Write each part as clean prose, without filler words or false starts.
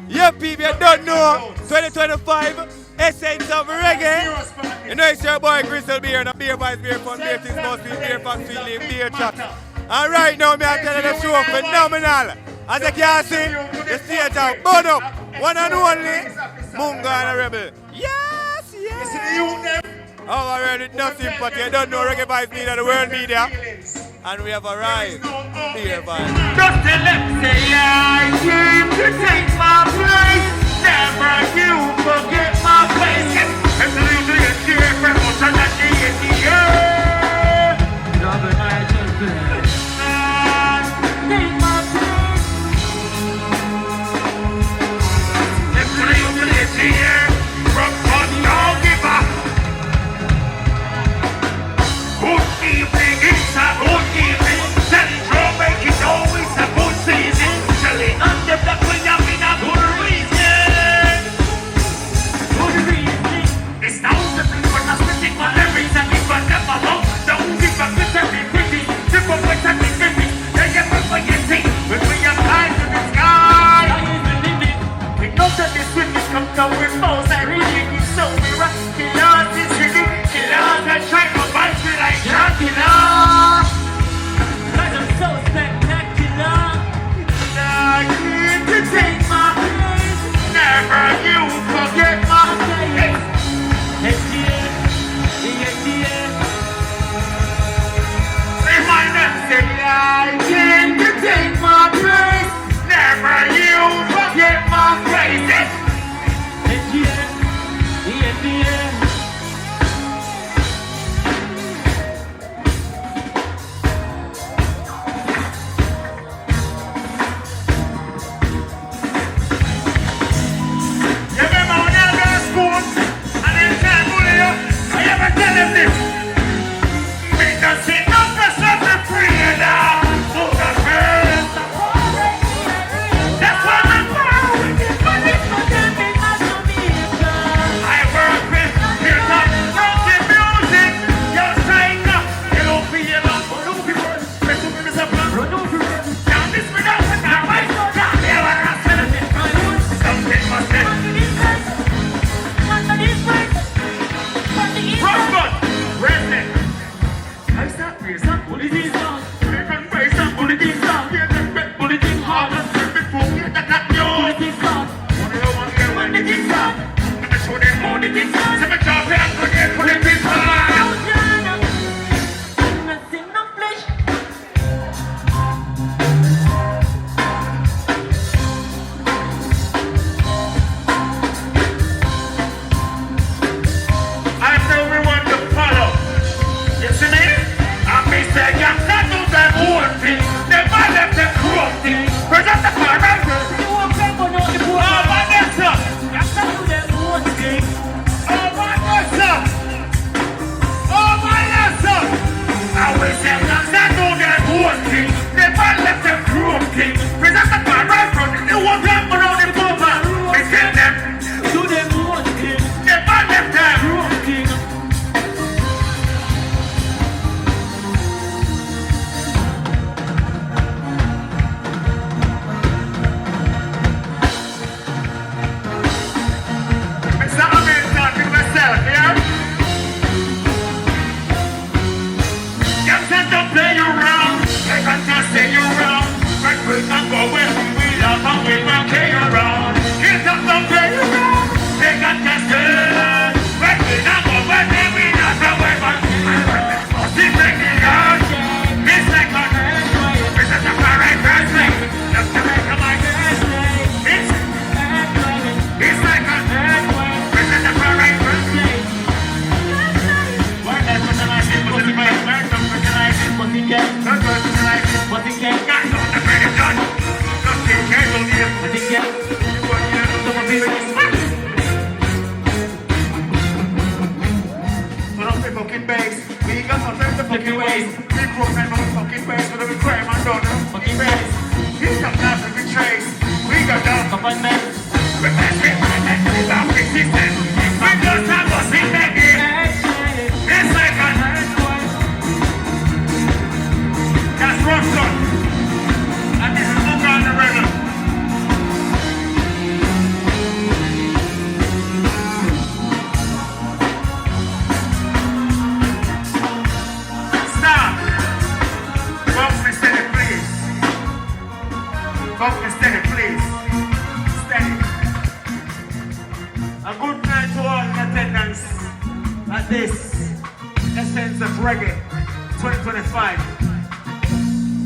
Yeah, people, you don't know. 2025, essence of reggae. You know it's your boy Crystal Beer, and a beer vibes, beer fun, beer things mostly, beer facts, feeling, beer tracks. And right now, me I tell you the show phenomenal. As you can see, the stage out, burn up. One and only, Munga and a Rebel. Yes, yes. Oh, I read it, no sympathy. You don't know reggae vibes media, the world media. And we have arrived. Beer vibes. Just to let me say I came to take my place. Never you forget my face. And the little bit here for motion that the year. Double night just take my place. If the little bit here from one dog give up. Good evening, it's a good evening. Central make it always a good season. Chilling on the block when you're in a good reason. Good reason. It's now the thing for us to think on every time we got them along. Don't give up with every pretty. Tip up with every pretty. Then you put what you see. When we are flying to the sky. We know that this wind is come down with force. I really need so we rock. Killers is really. Killers that try to fight me like Dracula. Cause I'm so spectacular. I need to take my place. Never you forget my face. Say my name, say I need to take my place. Never you forget my face. this essence of reggae 2025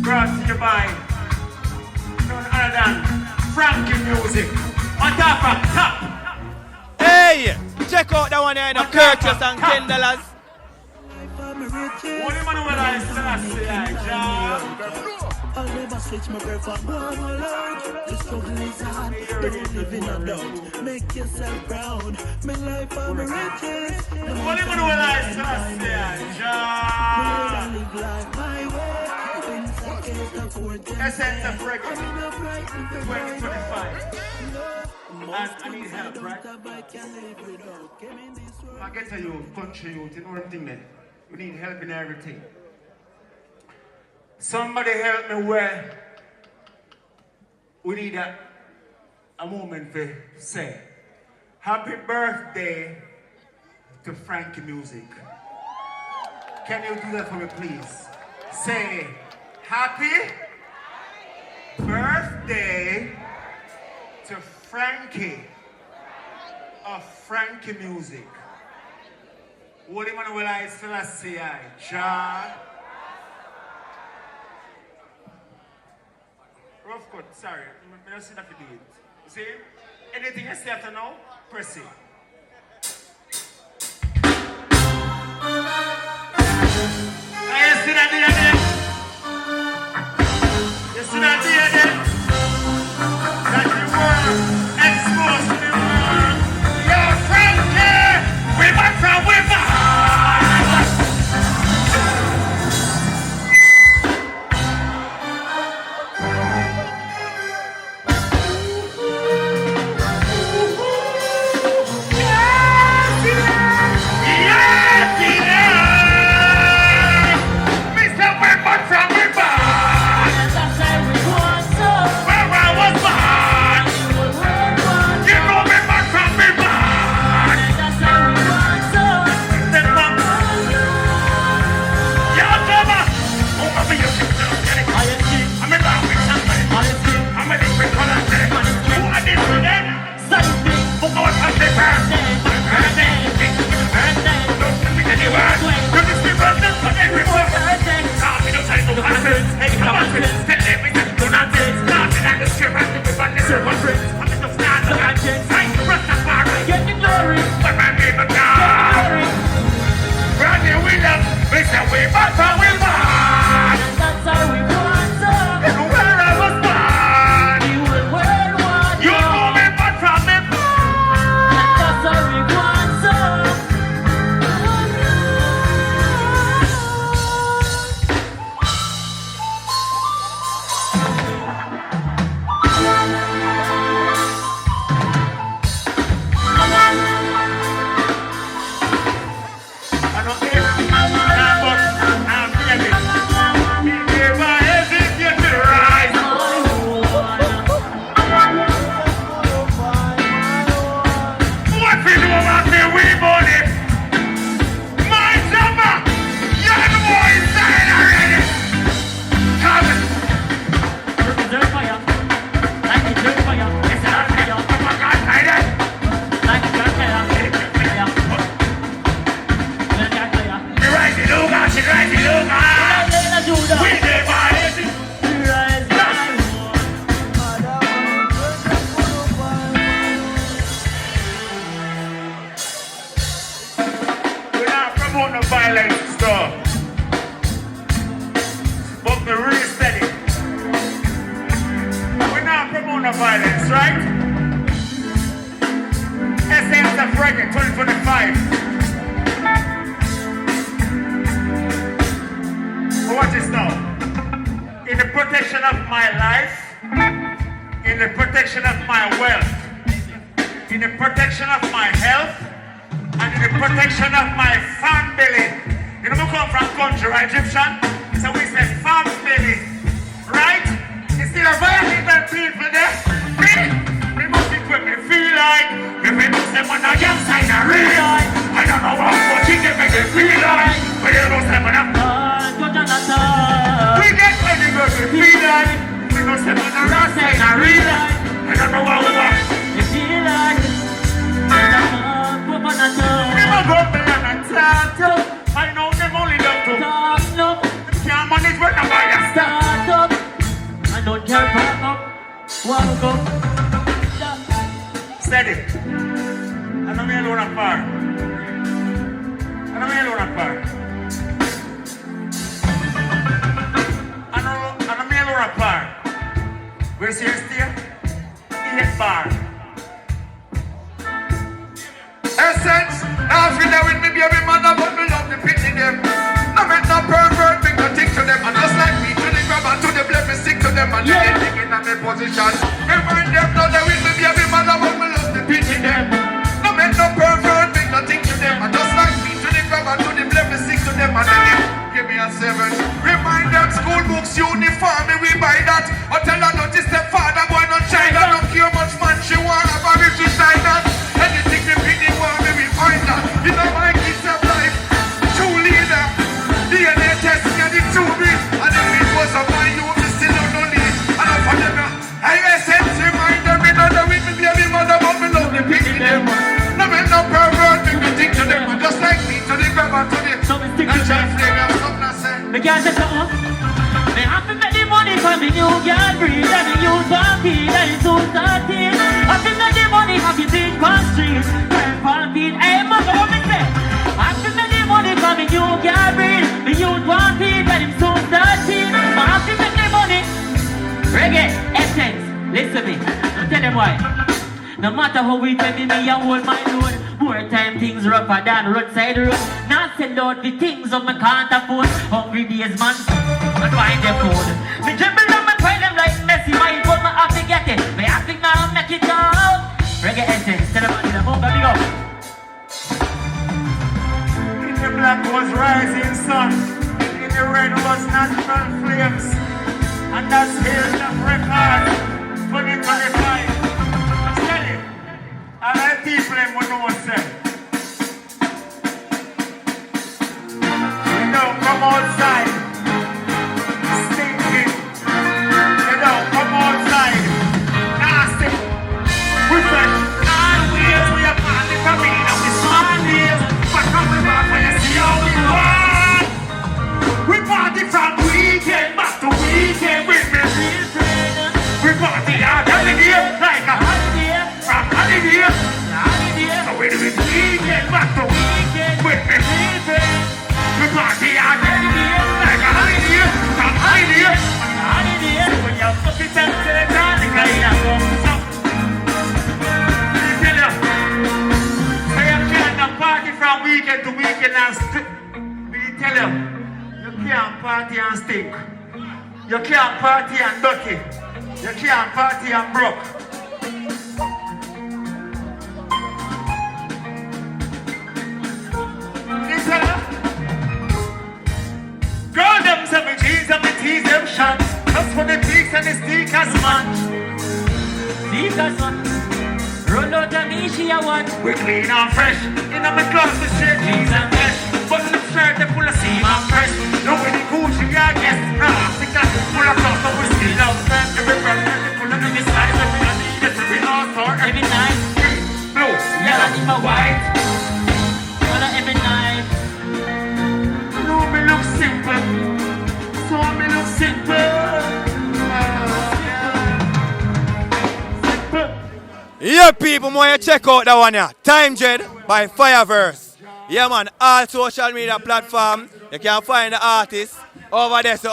brought to you by none other than Frankie Music. On top of top. Hey, check out that one here, the Curtis and $10. What do you want to realize to that I'll never switch my girl for one alone. The struggle is hard, don't live in a doubt. Make yourself proud, make life for my riches. What do you want to realize to that Live life my way. Essence of reggae 2025. And I need help, right? I get to you, country youth, you know what I'm thinking? We need help in everything. Somebody help me where we need a moment to say happy birthday to Frankie Music. Can you do that for me, please? Say happy birthday to Frankie of Frankie Music. What do you want to realize till I say John? Rough cut, sorry. I don't see that you do it. You see? Anything I say after now, press it. You see that there? You see that there? That the world exposed to the world. Yo, Frankie! We back from we back! Violence, right? Essence of Reggae 2025. What is now? In the protection of my life, in the protection of my wealth, in the protection of my health, and in the protection of my family. You know, we come from country, right, Egyptian? So we say family, right? Instead of violating people there, we must equip me feel like if we do them on a young side of real life. I don't know what watching them make it feel like, but you know them on a we get any good we feel like, we know them on the wrong side of real life. I don't know what we want. You feel like we will go beyond the time. Steady. And I'm alone apart. And I'm alone apart. And I'm alone apart. Where's your steer? 8 bar. Essence, now feel that with me, baby mother, but me love the pity them. No make no pervert, make no thing to them. And just like me, to the grab and to the blame, me stick to them. And they get in my position. Remind them, now they with me, baby mother, but me love the pity them. No make no pervert, make no thing to them. And just like me, to the grab and to the blame, me stick to them. And they give me a 7. Remind them, school books, uniform, me we buy that. Or tell her not to step father, boy, not child. I don't care much man she want, I'm a rich like that. Anything the pity want, me we find that. You know my kids have life, true leader. DNA testing and it's too big. And if it was a man, you would be still on the lead. And I'm for them, I essence remind them, me know that with me baby mother, but me love the pity them. No make no pervert, make no thing to them. And just like me, to the grab and to the and flame, have something I say. Me can't say something. Me have to make the money for me new girl breed. And the youth want feed, and the tools start teeth. Have to make the money, have you think on street. Turn for feed, hey mother, what me say? Have to make the money for me new girl breed. The youth want feed, and the tools start teeth. Have to make the money. Reggae, essence, listen to me. I'll tell them why. No matter how we tell me, I hold my load. More time things rougher than roadside road. Not send out the things of my can't afford. Hungry days, man, I find them food. Me dribble them and find them like Messi. My phone, my have to get it. Me have to now make it out. Reggae essence, tell them about the Munga, big up. In the black was rising sun. In the red was natural flames. And that's Hills of Record 2025. And I people them will know what's said. You don't come outside stinking. You don't come outside nasty. We fresh all ways. We are part of the community of the small days. But come back when you see how we want. We party from weekend back to weekend with me real friend. We party out every day like a holiday. From holiday, so we do it weekend back to weekend with me friend. We party out every day like a holiday. From holiday, so when you fuck it up to the garden, you go up. Let me tell you, so you can't party from weekend to weekend and stick. Let me tell you, you can't party and stink. You can't party and dirty. You can't party and broke. Girl, them say me cheese and me tease them shot. Just for the peaks and the stickers, man. Stickers, man. Roll out a me, she a one. We clean and fresh. In my clothes, we straight jeans and fresh. But the shirt, they full of seam and fresh. Nobody Gucci, I guess. Africa, full of clothes, but we still love them. Every brand, they full of every size. Every night, every all sort. Every night. Blue, yellow, in my white. Every night. No, me look simple. So me look simple. Yeah, people, more you check out that one here. Time Jed by Fireverse. Yeah, man, all social media platform. You can find the artist over there, so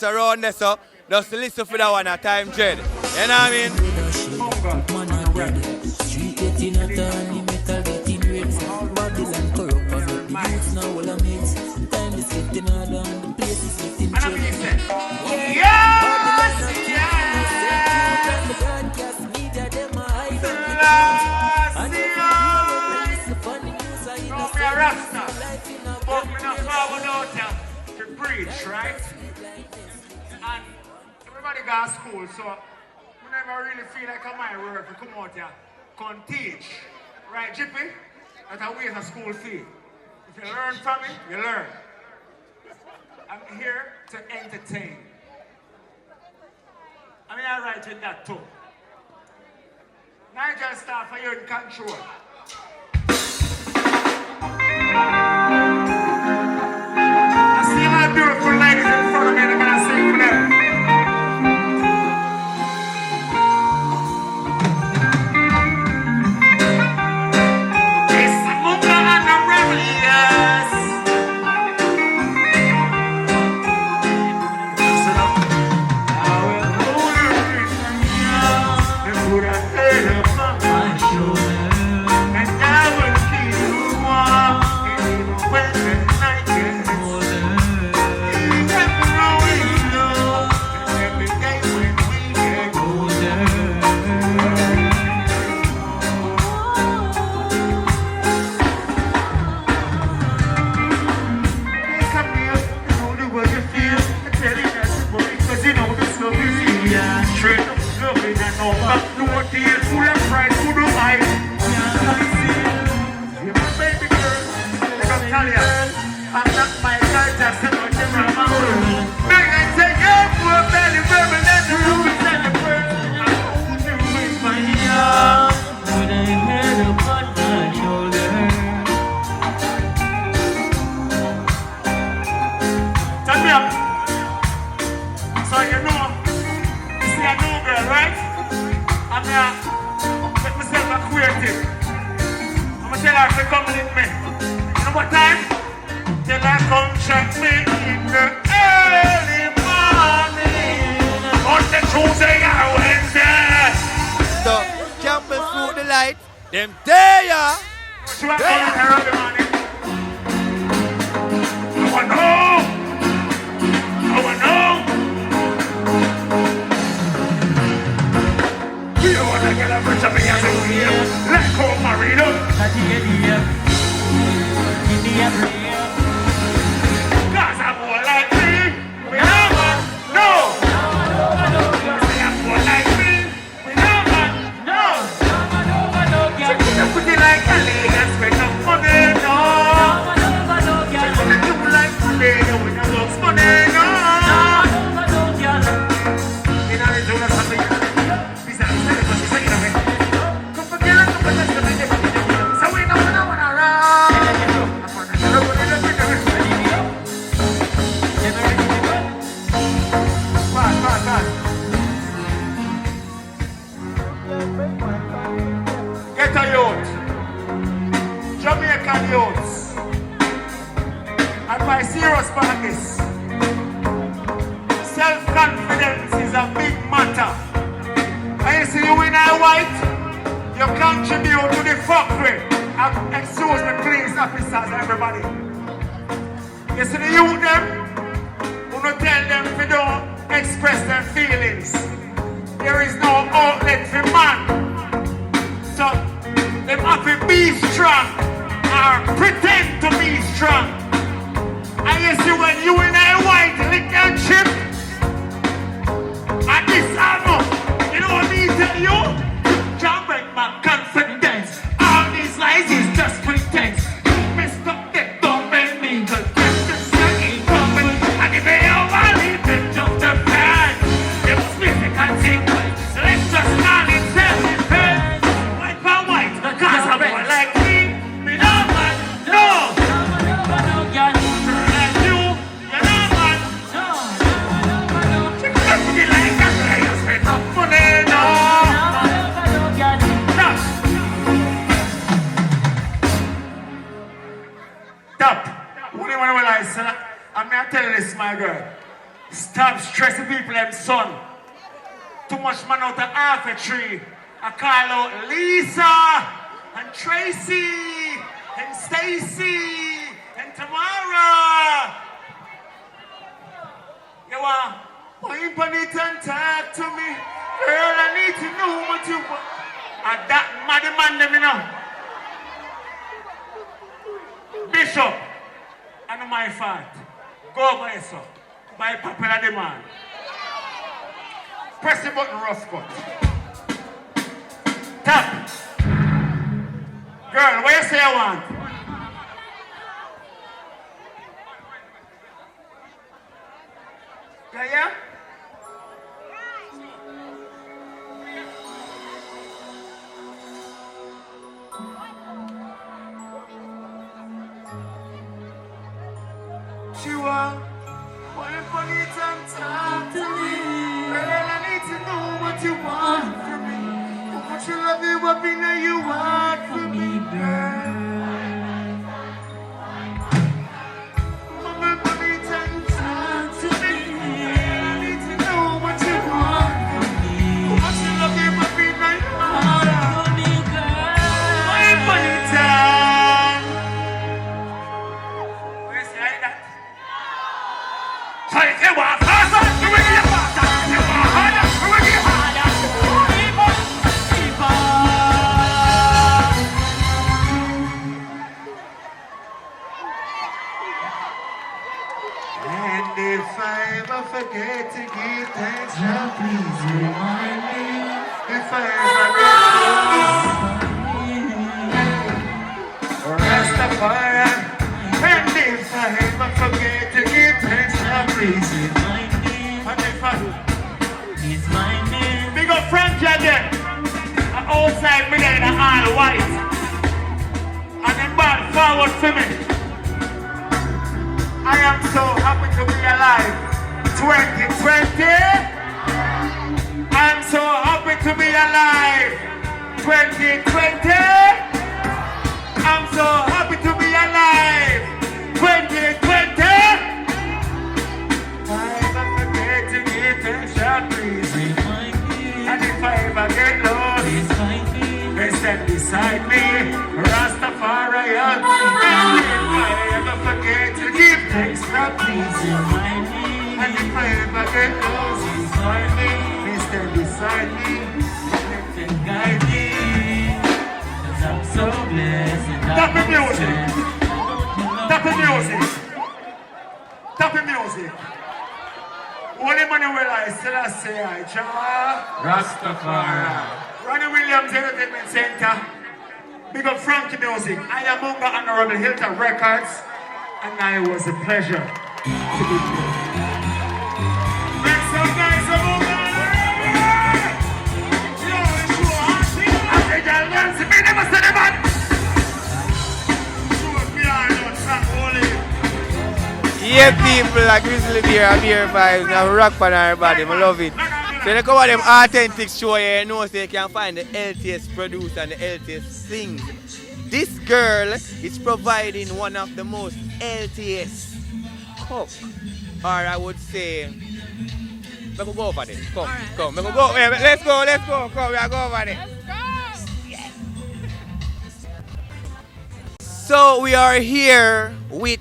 around there, so just listen for that one here, Time Jed. You know what I mean? Street getting hotter, the metal getting red. Babylon corrupt, but the youths now all a mix. Time is getting harder, the place is getting dread. To preach, right? And everybody got school, so we never really feel like my work to come out here, come teach. Right, Jippy? That's a waste of school fee. If you learn from it, you learn. I'm here to entertain. I mean, I write with that too. Nigel staff are you in control. I see my beautiful ladies in front of me, they're gonna sing for them. to come with me. You know what time? Till I come check me in the early morning. On the Tuesday or Wednesday. So, campus through the light. Them there. What you want to do early morning? I want to know. I want to know. You don't want to get a bunch of me as a wheel. Let's go, Marino. Cause I'm more like me. We never know. Say I'm more like me. We never know. Put it like a lady and spend no money, no. Put it like money, no. We don't lose money, no. You know, they do that something. Get a youth, Jamaican youths, and my serious practice. Self-confidence is a big matter. And you see you in a white, you contribute to the fuckery. Excuse me, police officers, everybody. You see the youth them, who don't tell them if you don't express their feelings. There is no outlet for man. So, them have to be strong or pretend to be strong. And you see when you in a white lick and chip, and this armor, you know what I mean tell you? Can't break my confidence. All these lies is just pretense. Messed up, they don't make me good. Just ain't coming. And if they overleave, then jump the pan. They must be the consequence. So let's just call it self-defense. White for white, cause I'm more like me. Me no man, no. Like you, you know man. Check it out, put it like that. You spend no money, no. Stop. What do you want to realize, son? I'm going to tell you this, my girl. Stop stressing people and son. Too much man out of half a tree. I call out Lisa and Tracy and Stacy and Tamara. You want? Point on it and talk to me. Girl, I need to know what you want. And that mad man, them, you know. Bishop, I know my fault. Go over here, sir. By popular demand. Press the button, rough cut. Tap. Girl, what you say I want? Yeah? She want for it and talk to me. Girl, I need to know what you want from me. How much you love me, what me you want from me, girl. Mama, for it and talk to me. Girl, I need to know what you want from me. How much you love me, what me you want from me, girl. Why for it and where's the like that? So if you want faster, you will get faster. If you want harder, you will get harder. And if I ever forget to give thanks, now please remind me. If I ever get Rastafari. And if I ever forget to give thanks, now please remind me. And if I remind me. Big up Frank again. Outside me in all white. And then back forward for me. I am so happy to be alive. 2020. I'm so happy to be alive. 2020. I'm so stand beside me, Rastafarian. Never forget to give thanks for pleasing me. And if I ever get lost inside me, please stand beside me and guide me. 'Cause I'm so blessed. Stop the music. Stop the music. Stop the music. Holy Manuel, I still say I Jah Rastafari. Ronnie Williams Entertainment Center. Big up Frankie Music. I am Munga Honorable Hilton Records. And I was a pleasure to be here. Make some nice Munga. I say, y'all dance, me never say the man. Yeah, people like Grizzly Bear, Beer Vibes, now rock on everybody, I love it. So they cover them authentic show here, you know, so you can find the LTS produce and the LTS sings. This girl is providing one of the most LTS cook, or I would say, let's go over there. Come, right, come, let's go. Yeah, let's go. Come, we'll go over there. Let's go. Yes. So we are here with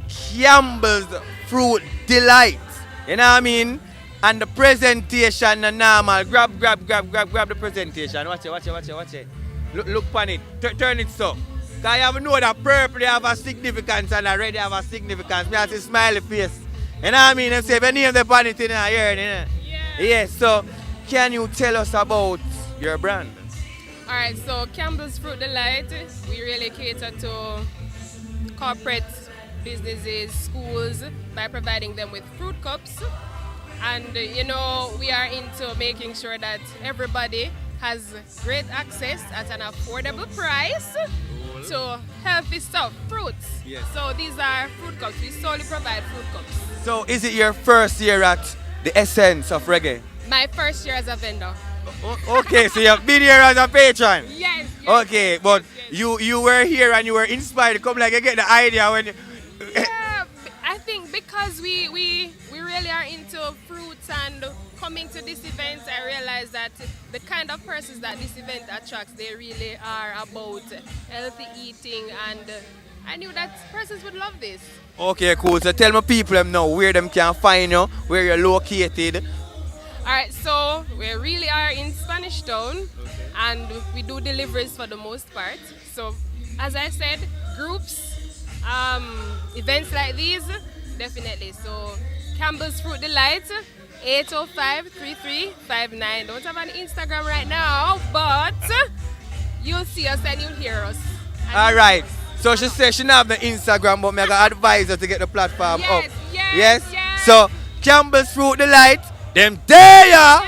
Campbell's Fruit Delight. You know what I mean? And the presentation is normal. Grab the presentation. Watch it. Look on it. Turn it so. Because you have to know that purple have a significance and the red have a significance. Me have to smiley face. You know what I mean? They say, if you name the pan it in here, you know? Yes, so can you tell us about your brand? Alright, so Campbell's Fruit Delight, we really cater to corporate businesses, schools, by providing them with fruit cups. And you know, we are into making sure that everybody has great access at an affordable price to healthy stuff, fruits. Yes. So these are fruit cups. We solely provide fruit cups. So is it your first year at the Essence of Reggae? My first year as a vendor. Okay, so you've been here as a patron? Yes. Okay, but you were here and you were inspired to come, like you get the idea when you... Yeah, I think because we really are into fruits, and coming to this event, I realized that the kind of persons that this event attracts, they really are about healthy eating, and I knew that persons would love this. Okay, cool. So tell my people them now where them can find you, where you're located. Alright, so we really are in Spanish Town, and we do deliveries for the most part. So as I said, groups, events like these, definitely. So Campbell's Fruit Delight, 805-3359. Don't have an Instagram right now, but you'll see us and you'll hear us. Alright, so she says she don't have the Instagram, but I got advise her to get the platform up. Yes? So Campbell's Fruit Delight, them there!